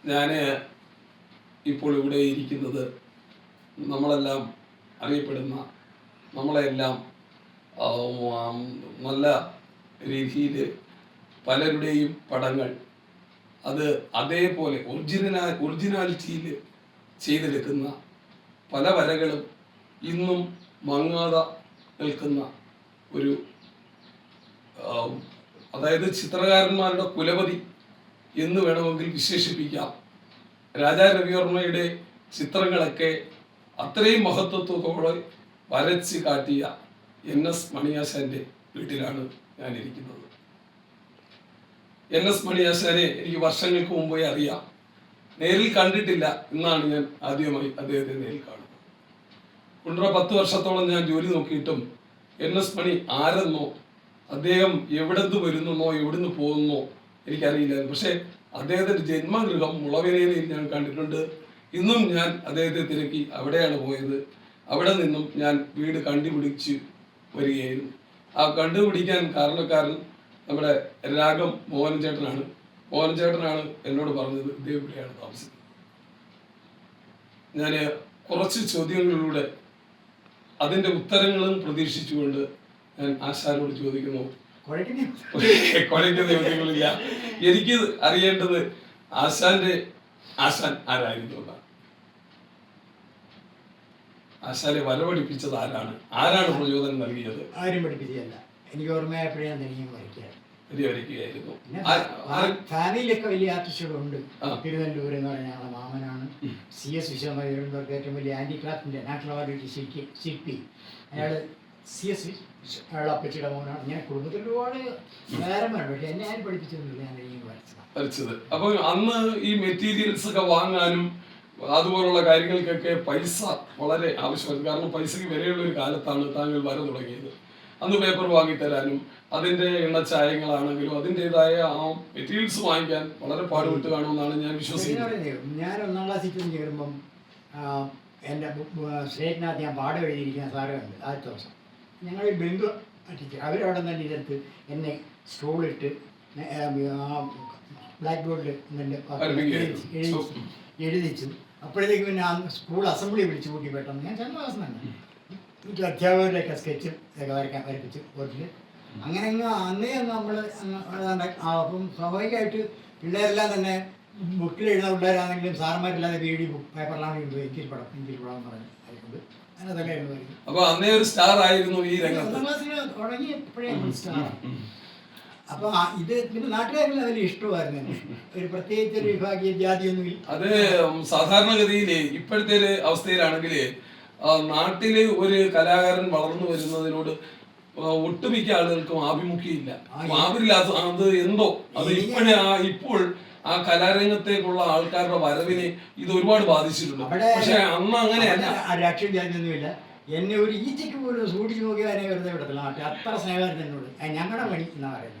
ഞാൻ ഇപ്പോൾ ഇവിടെ ഇരിക്കുന്നത് നമ്മളെല്ലാം അറിയപ്പെടുന്ന നമ്മളെല്ലാം നല്ല രീതിയിൽ പലരുടെയും പടങ്ങൾ അത് അതേപോലെ ഒറിജിനാലിറ്റിയിൽ ചെയ്തെടുക്കുന്ന പല വരകളും ഇന്നും മങ്ങാതെ നിൽക്കുന്ന ഒരു അതായത് ചിത്രകാരന്മാരുടെ കുലപതി എന്ന് വേണമെങ്കിൽ വിശേഷിപ്പിക്കാം. രാജാ രവിവർമ്മയുടെ ചിത്രങ്ങളൊക്കെ അത്രയും മഹത്വത്തോടെ വരച്ച് കാട്ടിയ NS മണിയാശാന്റെ വീട്ടിലാണ് ഞാനിരിക്കുന്നത്. NS മണിയാശാനെ എനിക്ക് വർഷങ്ങൾക്ക് മുമ്പേ അറിയാം. നേരിൽ കണ്ടിട്ടില്ല. ഇന്നാണ് ഞാൻ ആദ്യമായി അദ്ദേഹത്തെ നേരിൽ കാണുന്നത്. 10 വർഷത്തോളം ഞാൻ ജോലി നോക്കിയിട്ടും NS മണി ആരെന്നോ അദ്ദേഹം എവിടുന്ന് വരുന്നെന്നോ എവിടുന്ന് പോകുന്നോ എനിക്കറിയില്ലായിരുന്നു. പക്ഷെ അദ്ദേഹത്തിന്റെ ജന്മഗൃഹം മുളവേനയിൽ ഞാൻ കണ്ടിട്ടുണ്ട്. ഇന്നും ഞാൻ അദ്ദേഹത്തെ തിരക്കി അവിടെയാണ് പോയത്. അവിടെ നിന്നും ഞാൻ വീട് കണ്ടുപിടിച്ച് വരികയായിരുന്നു. ആ കണ്ടുപിടിക്കാൻ കാരണക്കാരൻ നമ്മുടെ രാഗം മോഹനൻ ചേട്ടനാണ്. മോഹനൻ ചേട്ടനാണ് എന്നോട് പറഞ്ഞത് ഇദ്ദേഹം ഇവിടെയാണ് താമസിക്കുന്നത്. ഞാൻ കുറച്ച് ചോദ്യങ്ങളിലൂടെ അതിന്റെ ഉത്തരങ്ങളും പ്രതീക്ഷിച്ചുകൊണ്ട് ഞാൻ ആശാനോട് ചോദിക്കുന്നു. കുഴയ്ക്കുന്ന ചോദ്യങ്ങളില്ല. എനിക്ക് അറിയേണ്ടത് ആശാൻ ആരായിരുന്നു എന്നാണ്. ആശാനെ വര പഠിപ്പിച്ചത് ആരാണ് പ്രചോദനം നൽകിയത്? ആരും പഠിപ്പിച്ചതല്ല. എനിക്ക് ഓർമ്മയായപ്പോഴേ വരയ്ക്കുകയായിരുന്നു. ഫാമിലിയിലൊക്കെ വലിയ ആർട്ടിസ്റ്റുകളുണ്ട്. തിരുവനന്തപുരം എന്ന് പറഞ്ഞ ഞങ്ങളുടെ മാമനാണ് CS വിശ്വനാഥ്. ഏറ്റവും വലിയ ഹാൻഡിക്രാഫ്റ്റിന്റെ നാഷണൽ അവാർഡ് ശില്പി. അയാൾ CS അപ്പച്ചിയുടെ മോനാണ്. ഞാൻ കുടുംബത്തിൽ ഒരുപാട് നേരമാണ്. പക്ഷെ എന്നെ ആരും പഠിപ്പിച്ചൊന്നുമില്ല. ഞാൻ വരച്ചത്. അപ്പൊ അന്ന് ഈ മെറ്റീരിയൽസ് ഒക്കെ വാങ്ങാനും അതുപോലുള്ള കാര്യങ്ങൾക്കൊക്കെ പൈസ വളരെ ആവശ്യമായിരുന്നു. കാരണം പൈസക്ക് വിലയുള്ള ഒരു കാലത്താണ് താങ്കൾ വര തുടങ്ങിയത്. അന്ന് പേപ്പർ വാങ്ങിത്തരാനും അതിന്റെ എണ്ണച്ചായങ്ങളാണെങ്കിലും അതിൻ്റെതായ ആ മെറ്റീരിയൽസ് വാങ്ങിക്കാൻ വളരെ പാടുപെട്ട് കാണുമെന്നാണ് ഞാൻ വിശ്വസിക്കുന്നത്. ഞാൻ 1ാം ക്ലാസ്സിൽ ചെന്ന് കയറുമ്പം എൻ്റെ സ്റ്റേറ്റിനകത്ത് ഞാൻ പാഠം എഴുതിയിരിക്കുന്ന സാറുണ്ട്. ആദ്യത്തെ ദിവസം ഞങ്ങൾ ബന്ധു ടീച്ചർ അവരവിടെ തന്നെ ഇതെടുത്ത് എന്നെ സ്റ്റോളിട്ട് ബ്ലാക്ക് ബോർഡിൽ എഴുതിച്ചു. അപ്പോഴത്തേക്ക് പിന്നെ സ്കൂൾ അസംബ്ലി വിളിച്ചു കൂട്ടി പെട്ടെന്ന്. ഞാൻ ചെന്ന ദിവസം തന്നെ എനിക്ക് അധ്യാപകരുടെയൊക്കെ സ്കെച്ചും ഇതൊക്കെ വരപ്പിച്ച് ബോർഡിൽ. അങ്ങനെ അന്നേ നമ്മൾ അപ്പം സ്വാഭാവികമായിട്ട് പിള്ളേരെല്ലാം തന്നെ ബുക്കിൽ എഴുതുന്ന പിള്ളേരാണെങ്കിലും സാറന്മാരില്ലാതെ പേടി പേപ്പറിലാണ് എഴുതുന്നത്. എനിക്ക് പടം എന്ന് പറഞ്ഞു അതുകൊണ്ട് അതൊക്കെ എഴുതുന്നത്. അപ്പൊ അന്നേ ഒരു സ്റ്റാർ ആയിരുന്നു ഈ രംഗത്ത്. 1ാം ക്ലാസ്സിൽ തുടങ്ങി എപ്പോഴേ സ്റ്റാർ. അപ്പൊ ഇത് പിന്നെ നാട്ടുകാരെല്ലാം വലിയ ഇഷ്ടമായിരുന്നു. ഒരു പ്രത്യേകിച്ച് ഒരു വിഭാഗീയ ജാതിയൊന്നും. അത് സാധാരണഗതിയിൽ ഇപ്പോഴത്തെ ഒരു അവസ്ഥയിലാണെങ്കിൽ നാട്ടില് ഒരു കലാകാരൻ വളർന്നു വരുന്നതിനോട് ഒട്ടുമിക്ക ആളുകൾക്കും ആഭിമുഖ്യമില്ല. ആവില്ലാത്ത അത് എന്തോ അത് ഇപ്പോൾ ആ കലാരംഗത്തേക്കുള്ള ആൾക്കാരുടെ വരവിനെ ഇത് ഒരുപാട് ബാധിച്ചിട്ടുണ്ട്. പക്ഷെ അന്ന് അങ്ങനെയല്ല. രാഷ്ട്രീയ ജാതിയൊന്നുമില്ല. എന്നെ ഒരു ഈച്ചയ്ക്ക് പോലും സൂക്ഷിച്ച് നോക്കിയാൽ വെറുതെ വിടത്തില്ല. അത്ര സ്നേഹമായിരുന്നു എന്നോട്. ഞങ്ങളുടെ പണി എന്നാ പറയുന്നത്.